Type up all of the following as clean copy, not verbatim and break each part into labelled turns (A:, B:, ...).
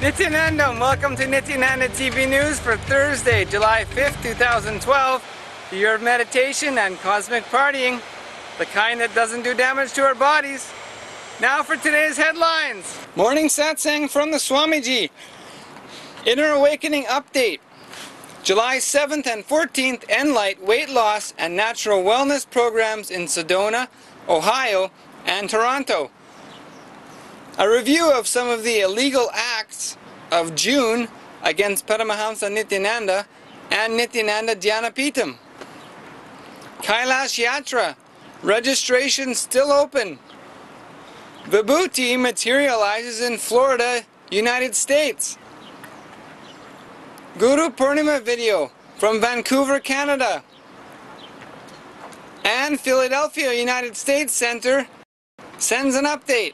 A: Nithyananda, welcome to Nithyananda TV News for Thursday, July 5th, 2012. The year of meditation and cosmic partying, the kind that doesn't do damage to our bodies. Now for today's headlines. Morning Satsang from the Swamiji. Inner Awakening Update. July 7th and 14th, eNLight weight loss and natural wellness programs in Sedona, Ohio, and Toronto. A review of some of the illegal acts of June against Paramahamsa Nithyananda and Nithyananda Dhyanapeetam. Kailash Yatra, registration still open. Vibhuti materializes in Florida, United States. Guru Purnima video from Vancouver, Canada. And Philadelphia, United States Center sends an update.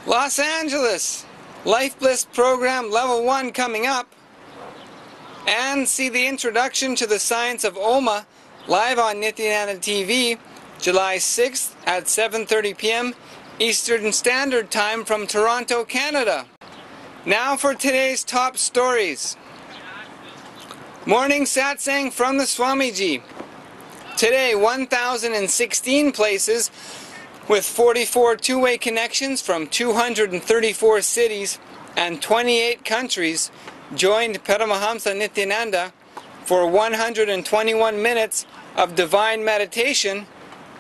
A: Los Angeles Life Bliss Program Level 1 coming up. And see the introduction to the science of homa live on Nithyananda TV, July 6th at 7:30 p.m. Eastern Standard Time from Toronto, Canada. Now for today's top stories. Morning Satsang from the Swamiji. Today, 1,016 places with 44 two-way connections from 234 cities and 28 countries joined Paramahamsa Nithyananda for 121 minutes of divine meditation,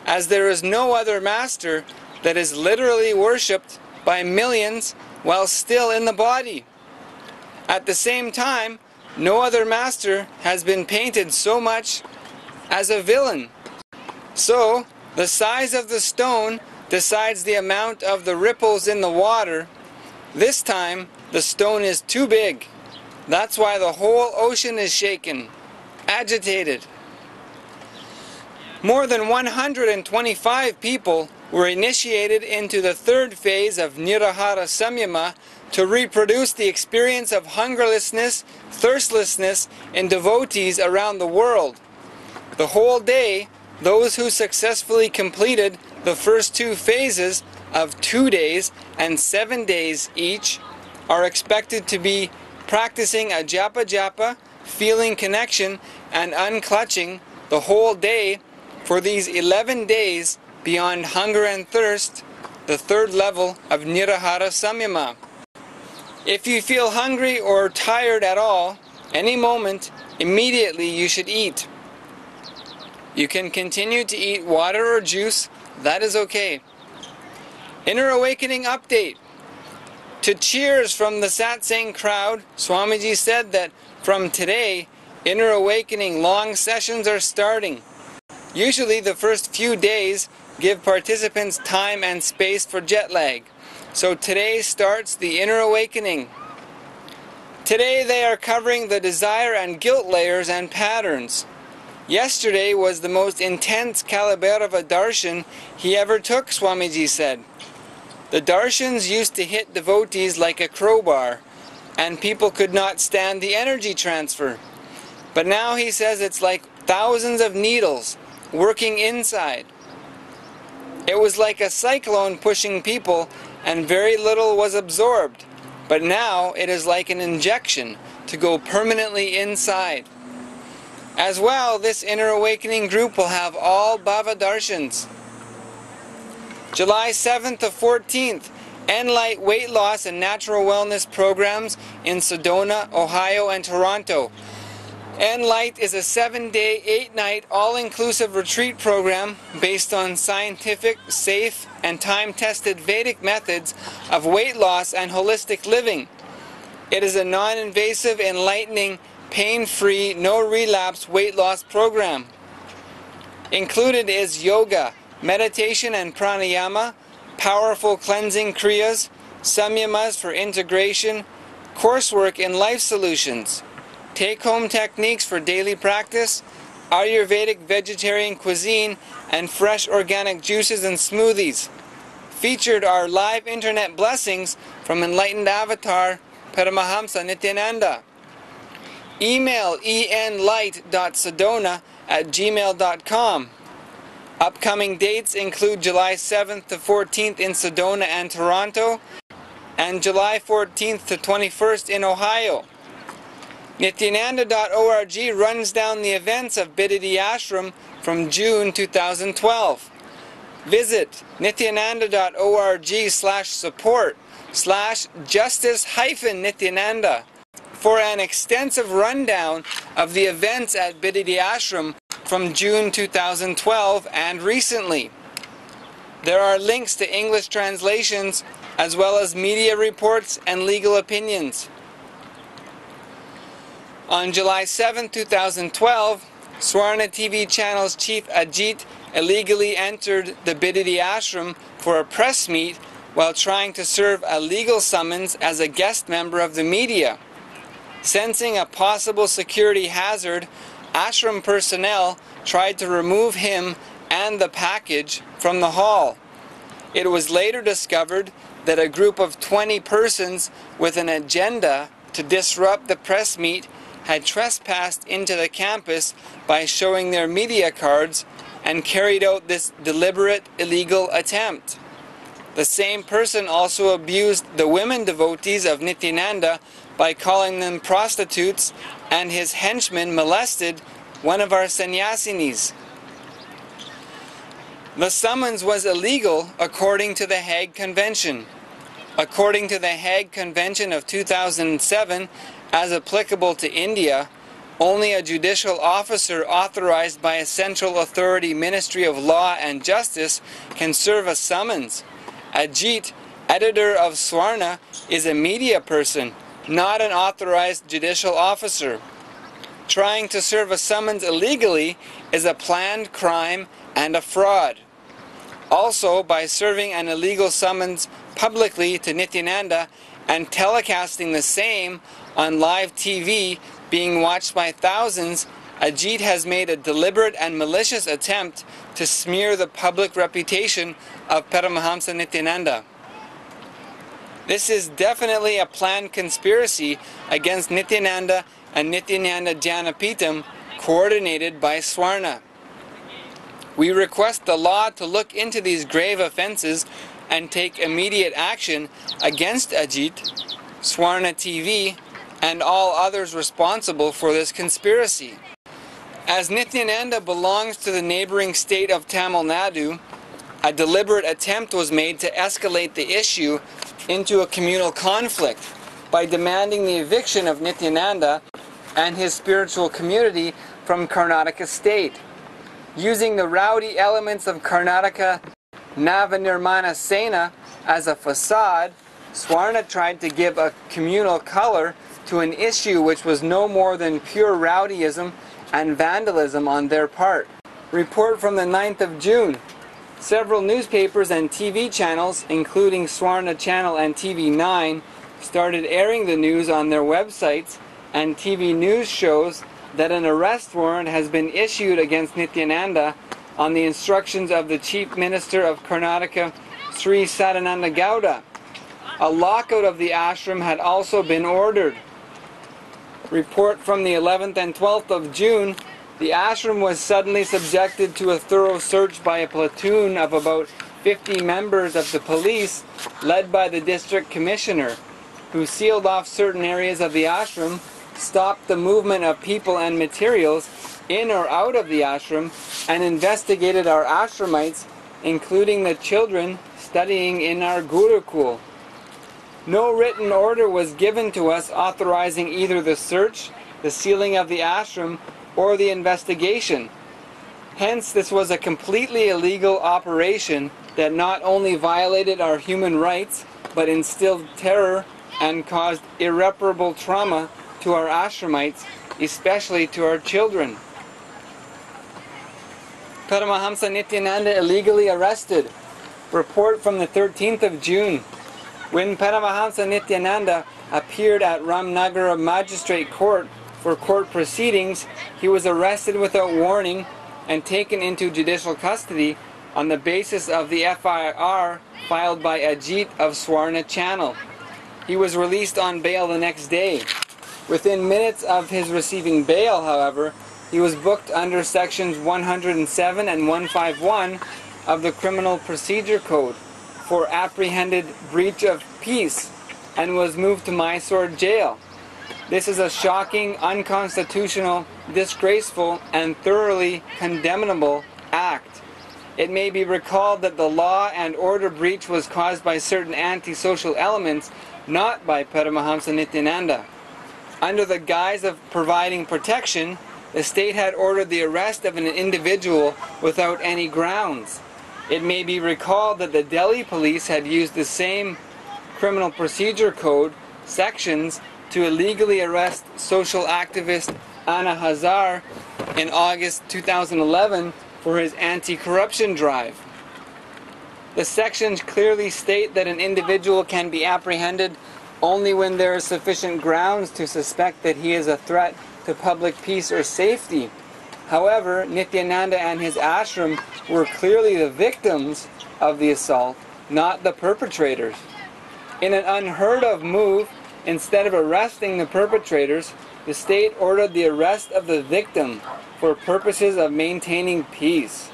A: as there is no other master that is literally worshipped by millions while still in the body. At the same time, no other master has been painted so much as a villain. So, the size of the stone decides the amount of the ripples in the water. This time, the stone is too big. That's why the whole ocean is shaken, agitated. More than 125 people were initiated into the third phase of Nirahara Samyama to reproduce the experience of hungerlessness, thirstlessness in devotees around the world. The whole day, those who successfully completed the first two phases of 2 days and 7 days each are expected to be practicing a japa, feeling connection and unclutching the whole day for these 11 days beyond hunger and thirst, the third level of Nirahara Samyama. If you feel hungry or tired at all, any moment, immediately you should eat. You can continue to eat water or juice, that is okay. Inner Awakening Update. To cheers from the Satsang crowd, Swamiji said that from today, Inner Awakening long sessions are starting. Usually the first few days give participants time and space for jet lag. So today starts the Inner Awakening. Today they are covering the desire and guilt layers and patterns. Yesterday was the most intense Kalabhairava darshan he ever took, Swamiji said. The darshans used to hit devotees like a crowbar, and people could not stand the energy transfer. But now he says it's like thousands of needles working inside. It was like a cyclone pushing people, and very little was absorbed. But now it is like an injection to go permanently inside. As well, this Inner Awakening group will have all Bhava Darshans. July 7th to 14th, eNLight weight loss and natural wellness programs in Sedona, Ohio, and Toronto. eNLight is a 7-day, 8-night, all-inclusive retreat program based on scientific, safe, and time-tested Vedic methods of weight loss and holistic living. It is a non-invasive, enlightening, pain-free, no-relapse weight loss program. Included is yoga, meditation and pranayama, powerful cleansing kriyas, samyamas for integration, coursework in life solutions, take-home techniques for daily practice, Ayurvedic vegetarian cuisine, and fresh organic juices and smoothies. Featured are live internet blessings from enlightened avatar Paramahamsa Nithyananda. Email eNLight.sedona@gmail.com. Upcoming dates include July 7th to 14th in Sedona and Toronto, and July 14th to 21st in Ohio. Nithyananda.org runs down the events of Vibhuti Ashram from June 2012. Visit nithyananda.org/support/justice-nithyananda for an extensive rundown of the events at Vibhuti Ashram from June 2012 and recently. There are links to English translations as well as media reports and legal opinions. On July 7, 2012, Swarna TV channel's chief Ajit illegally entered the Vibhuti Ashram for a press meet while trying to serve a legal summons as a guest member of the media. Sensing a possible security hazard, ashram personnel tried to remove him and the package from the hall. It was later discovered that a group of 20 persons with an agenda to disrupt the press meet had trespassed into the campus by showing their media cards and carried out this deliberate illegal attempt. The same person also abused the women devotees of Nithyananda by calling them prostitutes, and his henchmen molested one of our sannyasinis. The summons was illegal according to the Hague Convention. According to the Hague Convention of 2007, as applicable to India, only a judicial officer authorized by a central authority Ministry of Law and Justice can serve a summons. Ajit, editor of Swarna, is a media person, not an authorized judicial officer. Trying to serve a summons illegally is a planned crime and a fraud. Also, by serving an illegal summons publicly to Nithyananda and telecasting the same on live TV being watched by thousands, Ajit has made a deliberate and malicious attempt to smear the public reputation of Paramahamsa Nithyananda. This is definitely a planned conspiracy against Nithyananda and Nithyananda Dhyanapeetam coordinated by Swarna. We request the law to look into these grave offenses and take immediate action against Ajit, Swarna TV, and all others responsible for this conspiracy. As Nithyananda belongs to the neighboring state of Tamil Nadu, a deliberate attempt was made to escalate the issue into a communal conflict by demanding the eviction of Nithyananda and his spiritual community from Karnataka state. Using the rowdy elements of Karnataka Navanirmana Sena as a facade, Swarna tried to give a communal color to an issue which was no more than pure rowdyism and vandalism on their part. Report from the 9th of June. Several newspapers and TV channels, including Swarna Channel and TV9, started airing the news on their websites, and TV news shows that an arrest warrant has been issued against Nithyananda on the instructions of the Chief Minister of Karnataka, Sri Sadananda Gowda. A lockout of the ashram had also been ordered. Report from the 11th and 12th of June. The ashram was suddenly subjected to a thorough search by a platoon of about 50 members of the police, led by the district commissioner, who sealed off certain areas of the ashram, stopped the movement of people and materials in or out of the ashram, and investigated our ashramites, including the children studying in our Gurukul. No written order was given to us authorizing either the search, the sealing of the ashram, or the investigation. Hence, this was a completely illegal operation that not only violated our human rights, but instilled terror and caused irreparable trauma to our ashramites, especially to our children. Paramahamsa Nithyananda illegally arrested. Report from the 13th of June. When Paramahamsa Nithyananda appeared at Ramnagara Magistrate Court for court proceedings, he was arrested without warning and taken into judicial custody on the basis of the FIR filed by Ajit of Swarna Channel. He was released on bail the next day. Within minutes of his receiving bail, however, he was booked under sections 107 and 151 of the Criminal Procedure Code for apprehended breach of peace and was moved to Mysore jail. This is a shocking, unconstitutional, disgraceful, and thoroughly condemnable act. It may be recalled that the law and order breach was caused by certain antisocial elements, not by Paramahamsa Nithyananda. Under the guise of providing protection, the state had ordered the arrest of an individual without any grounds. It may be recalled that the Delhi police had used the same Criminal Procedure Code sections to illegally arrest social activist Anna Hazare in August 2011 for his anti-corruption drive. The sections clearly state that an individual can be apprehended only when there is sufficient grounds to suspect that he is a threat to public peace or safety. However, Nithyananda and his ashram were clearly the victims of the assault, not the perpetrators. In an unheard of move, instead of arresting the perpetrators, the state ordered the arrest of the victim for purposes of maintaining peace.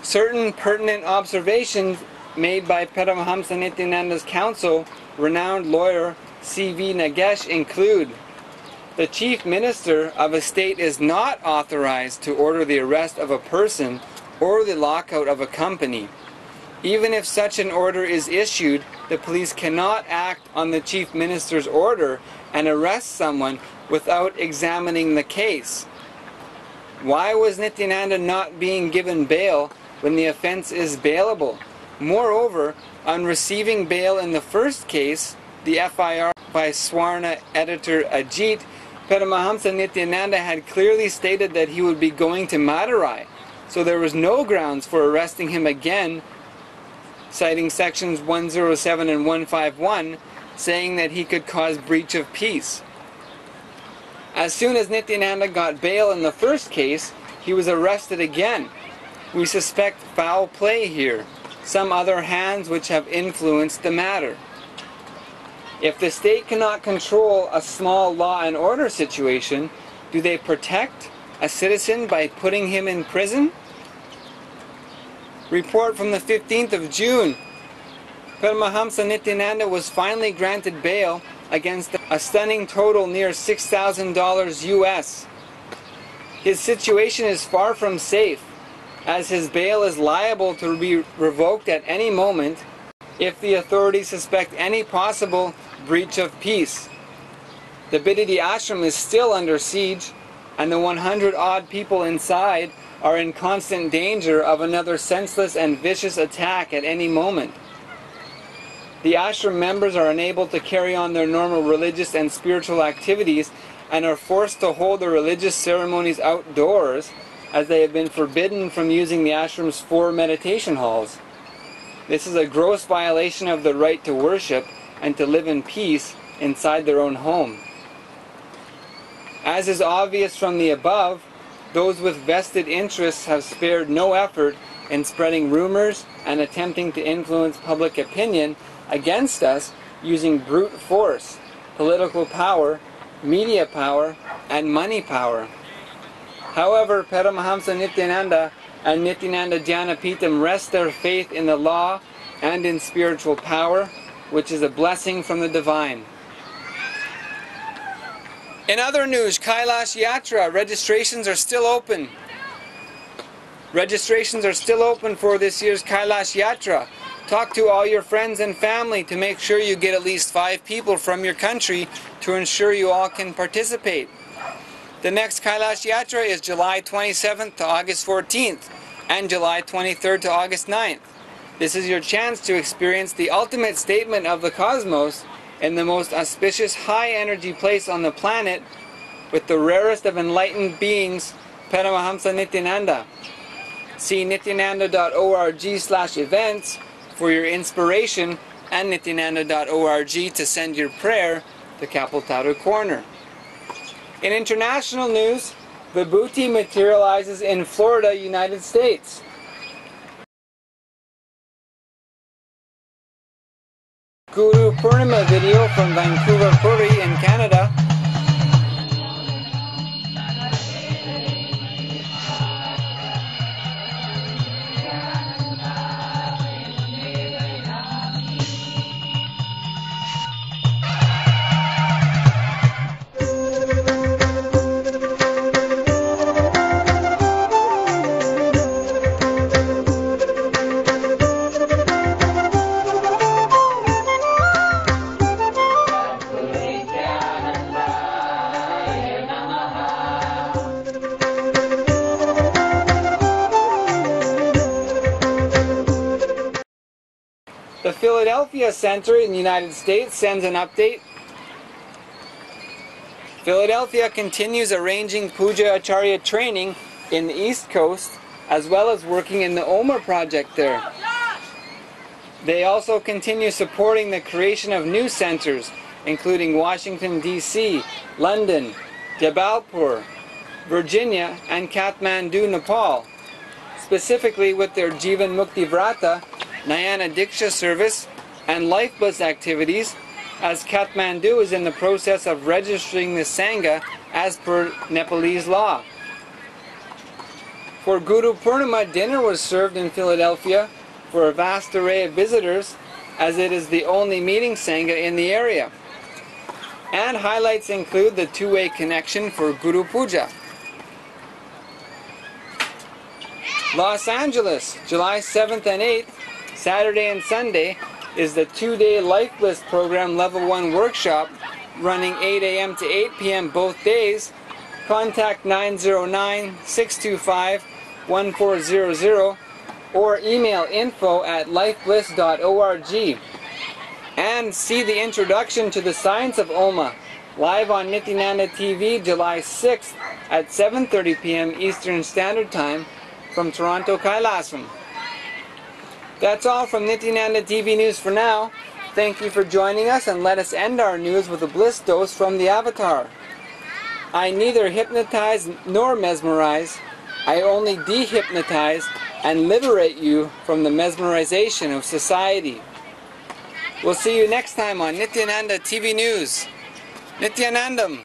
A: Certain pertinent observations made by Paramahamsa Nithyananda's counsel, renowned lawyer C.V. Nagesh, include: the chief minister of a state is not authorized to order the arrest of a person or the lockout of a company. Even if such an order is issued, the police cannot act on the chief minister's order and arrest someone without examining the case. Why was Nithyananda not being given bail when the offense is bailable? Moreover, on receiving bail in the first case, the FIR by Swarna editor Ajit, Paramahamsa Nithyananda had clearly stated that he would be going to Madurai, so there was no grounds for arresting him again, citing sections 107 and 151, saying that he could cause breach of peace. As soon as Nithyananda got bail in the first case, he was arrested again. We suspect foul play here, some other hands which have influenced the matter. If the state cannot control a small law and order situation, do they protect a citizen by putting him in prison? Report from the 15th of June. Paramahamsa Nithyananda was finally granted bail against a stunning total near $6,000 US. His situation is far from safe, as his bail is liable to be revoked at any moment if the authorities suspect any possible breach of peace. The Bididi ashram is still under siege, and the 100-odd people inside are in constant danger of another senseless and vicious attack at any moment. The ashram members are unable to carry on their normal religious and spiritual activities and are forced to hold their religious ceremonies outdoors, as they have been forbidden from using the ashram's 4 meditation halls. This is a gross violation of the right to worship and to live in peace inside their own home. As is obvious from the above, those with vested interests have spared no effort in spreading rumors and attempting to influence public opinion against us using brute force, political power, media power, and money power. However, Paramahamsa Nithyananda and Nithyananda Dhyanapeetam rest their faith in the law and in spiritual power, which is a blessing from the divine. In other news, Kailash Yatra registrations are still open. Registrations are still open for this year's Kailash Yatra. Talk to all your friends and family to make sure you get at least 5 people from your country to ensure you all can participate. The next Kailash Yatra is July 27th to August 14th and July 23rd to August 9th. This is your chance to experience the ultimate statement of the cosmos in the most auspicious high-energy place on the planet with the rarest of enlightened beings, Paramahamsa Nithyananda. See nithyananda.org/events for your inspiration and nithyananda.org to send your prayer to Kapiltaru Corner. In international news, Vibhuti materializes in Florida, United States. Guru Purnima video from Vancouver Puri in Canada. Philadelphia Center in the United States sends an update. Philadelphia continues arranging Puja Acharya training in the East Coast, as well as working in the Homa project there. They also continue supporting the creation of new centers, including Washington, D.C., London, Jabalpur, Virginia, and Kathmandu, Nepal, specifically with their Jivan Mukti Vrata, Nayana Diksha service, and Life Bliss activities, as Kathmandu is in the process of registering the Sangha as per Nepalese law. For Guru Purnima, dinner was served in Philadelphia for a vast array of visitors, as it is the only meeting Sangha in the area. And highlights include the two-way connection for Guru Puja. Los Angeles, July 7th and 8th, Saturday and Sunday, is the two-day Life Bliss Program Level 1 workshop, running 8 a.m. to 8 p.m. both days. Contact 909-625-1400 or email info@lifebliss.org. And see the introduction to the science of Homa live on Nithyananda TV July 6th at 7:30 p.m. Eastern Standard Time from Toronto, Kailash. That's all from Nithyananda TV News for now. Thank you for joining us, and let us end our news with a bliss dose from the Avatar. I neither hypnotize nor mesmerize. I only dehypnotize and liberate you from the mesmerization of society. We'll see you next time on Nithyananda TV News. Nithyanandam.